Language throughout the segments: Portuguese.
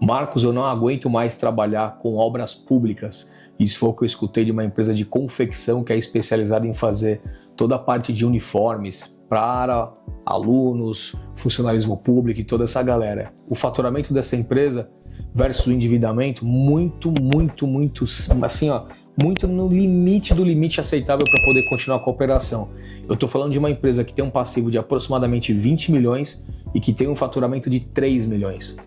Marcos, eu não aguento mais trabalhar com obras públicas. Isso foi o que eu escutei de uma empresa de confecção que é especializada em fazer toda a parte de uniformes para alunos, funcionalismo público e toda essa galera. O faturamento dessa empresa versus o endividamento, muito assim, ó, muito no limite do limite aceitável para poder continuar com a operação. Eu estou falando de uma empresa que tem um passivo de aproximadamente 20 milhões e que tem um faturamento de 3 milhões.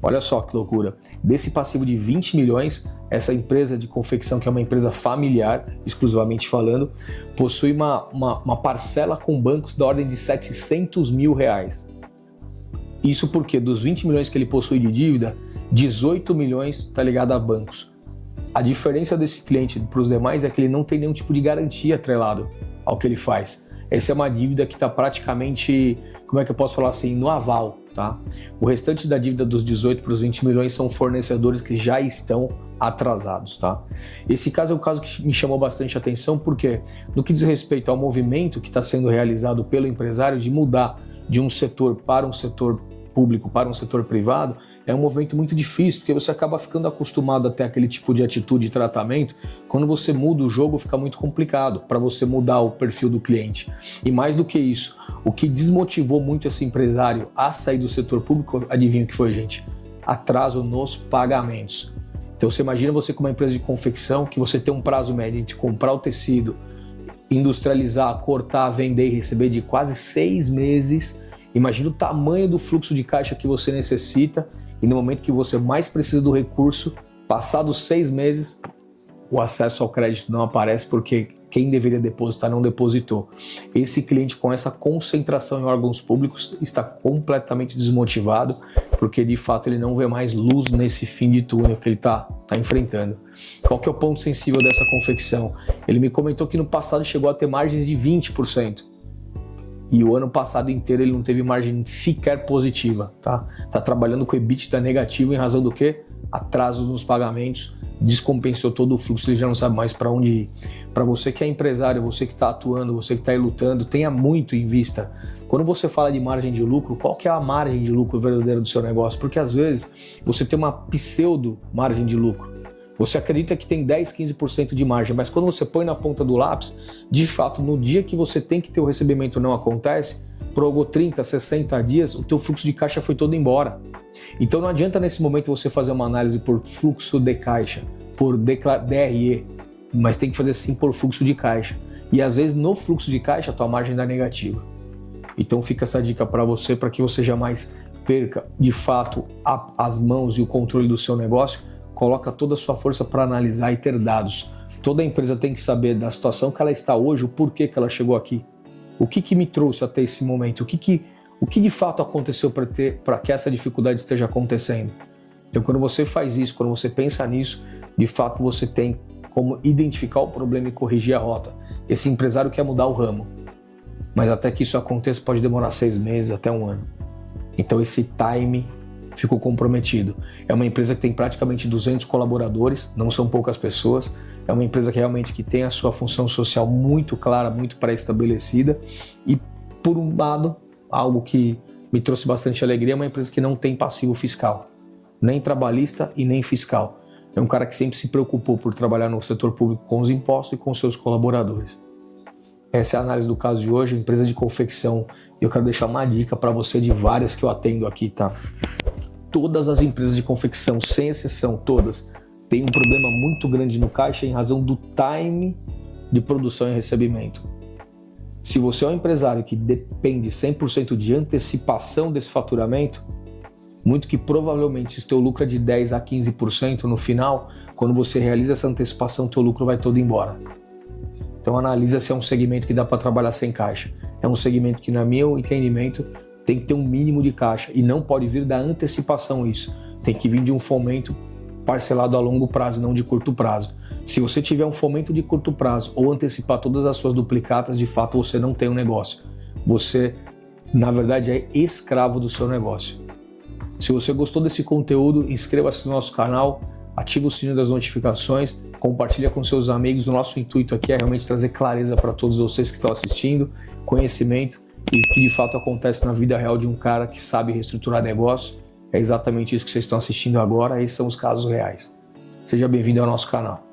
Olha só que loucura. Desse passivo de 20 milhões, essa empresa de confecção, que é uma empresa familiar, exclusivamente falando, possui uma parcela com bancos da ordem de 700 mil reais. Isso porque dos 20 milhões que ele possui de dívida, 18 milhões está ligado a bancos. A diferença desse cliente para os demais é que ele não tem nenhum tipo de garantia atrelado ao que ele faz. Essa é uma dívida que está praticamente, como é que eu posso falar assim, no aval, tá? O restante da dívida dos 18 para os 20 milhões são fornecedores que já estão atrasados, tá? Esse caso é um caso que me chamou bastante atenção porque, no que diz respeito ao movimento que está sendo realizado pelo empresário de mudar de um setor para um setor público, para um setor privado, é um movimento muito difícil, porque você acaba ficando acostumado a ter aquele tipo de atitude e tratamento. Quando você muda o jogo, fica muito complicado para você mudar o perfil do cliente. E mais do que isso, o que desmotivou muito esse empresário a sair do setor público, adivinha o que foi, gente? Atraso nos pagamentos. Então você imagina você com uma empresa de confecção, que você tem um prazo médio de comprar o tecido, industrializar, cortar, vender e receber de quase 6 meses. Imagina o tamanho do fluxo de caixa que você necessita e no momento que você mais precisa do recurso, passados 6 meses, o acesso ao crédito não aparece porque quem deveria depositar não depositou. Esse cliente com essa concentração em órgãos públicos está completamente desmotivado porque de fato ele não vê mais luz nesse fim de túnel que ele está enfrentando. Qual que é o ponto sensível dessa confecção? Ele me comentou que no passado chegou a ter margens de 20%. E o ano passado inteiro ele não teve margem sequer positiva, tá? Tá trabalhando com EBITDA negativo em razão do quê? Atrasos nos pagamentos, descompensou todo o fluxo, ele já não sabe mais para onde ir. Para você que é empresário, você que está atuando, você que está aí lutando, tenha muito em vista. Quando você fala de margem de lucro, qual que é a margem de lucro verdadeira do seu negócio? Porque às vezes você tem uma pseudo margem de lucro. Você acredita que tem 10, 15% de margem, mas quando você põe na ponta do lápis, de fato, no dia que você tem que ter o recebimento não acontece, prorrogou 30, 60 dias, o teu fluxo de caixa foi todo embora. Então não adianta nesse momento você fazer uma análise por fluxo de caixa, por DRE, mas tem que fazer sim por fluxo de caixa. E às vezes no fluxo de caixa a tua margem dá negativa. Então fica essa dica para que você jamais perca de fato as mãos e o controle do seu negócio. Coloca toda a sua força para analisar e ter dados. Toda empresa tem que saber da situação que ela está hoje, o porquê que ela chegou aqui. O que me trouxe até esse momento? O que de fato aconteceu para que essa dificuldade esteja acontecendo? Então, quando você faz isso, quando você pensa nisso, de fato você tem como identificar o problema e corrigir a rota. Esse empresário quer mudar o ramo, mas até que isso aconteça pode demorar 6 meses, até 1 ano. Então, esse time ficou comprometido. É uma empresa que tem praticamente 200 colaboradores, não são poucas pessoas, é uma empresa que realmente que tem a sua função social muito clara, muito pré-estabelecida e, por um lado, algo que me trouxe bastante alegria, é uma empresa que não tem passivo fiscal, nem trabalhista e nem fiscal. É um cara que sempre se preocupou por trabalhar no setor público com os impostos e com seus colaboradores. Essa é a análise do caso de hoje, empresa de confecção. Eu quero deixar uma dica para você de várias que eu atendo aqui, tá? Todas as empresas de confecção, sem exceção, todas, têm um problema muito grande no caixa em razão do time de produção e recebimento. Se você é um empresário que depende 100% de antecipação desse faturamento, muito que provavelmente se o teu lucro é de 10 a 15% no final, quando você realiza essa antecipação, teu lucro vai todo embora. Então analisa se é um segmento que dá para trabalhar sem caixa. É um segmento que, no meu entendimento, tem que ter um mínimo de caixa e não pode vir da antecipação isso. Tem que vir de um fomento parcelado a longo prazo, não de curto prazo. Se você tiver um fomento de curto prazo ou antecipar todas as suas duplicatas, de fato você não tem um negócio. Você, na verdade, é escravo do seu negócio. Se você gostou desse conteúdo, inscreva-se no nosso canal, ative o sininho das notificações, compartilha com seus amigos. O nosso intuito aqui é realmente trazer clareza para todos vocês que estão assistindo, conhecimento e o que de fato acontece na vida real de um cara que sabe reestruturar negócio É exatamente isso que vocês estão assistindo agora, esses são os casos reais. Seja bem-vindo ao nosso canal.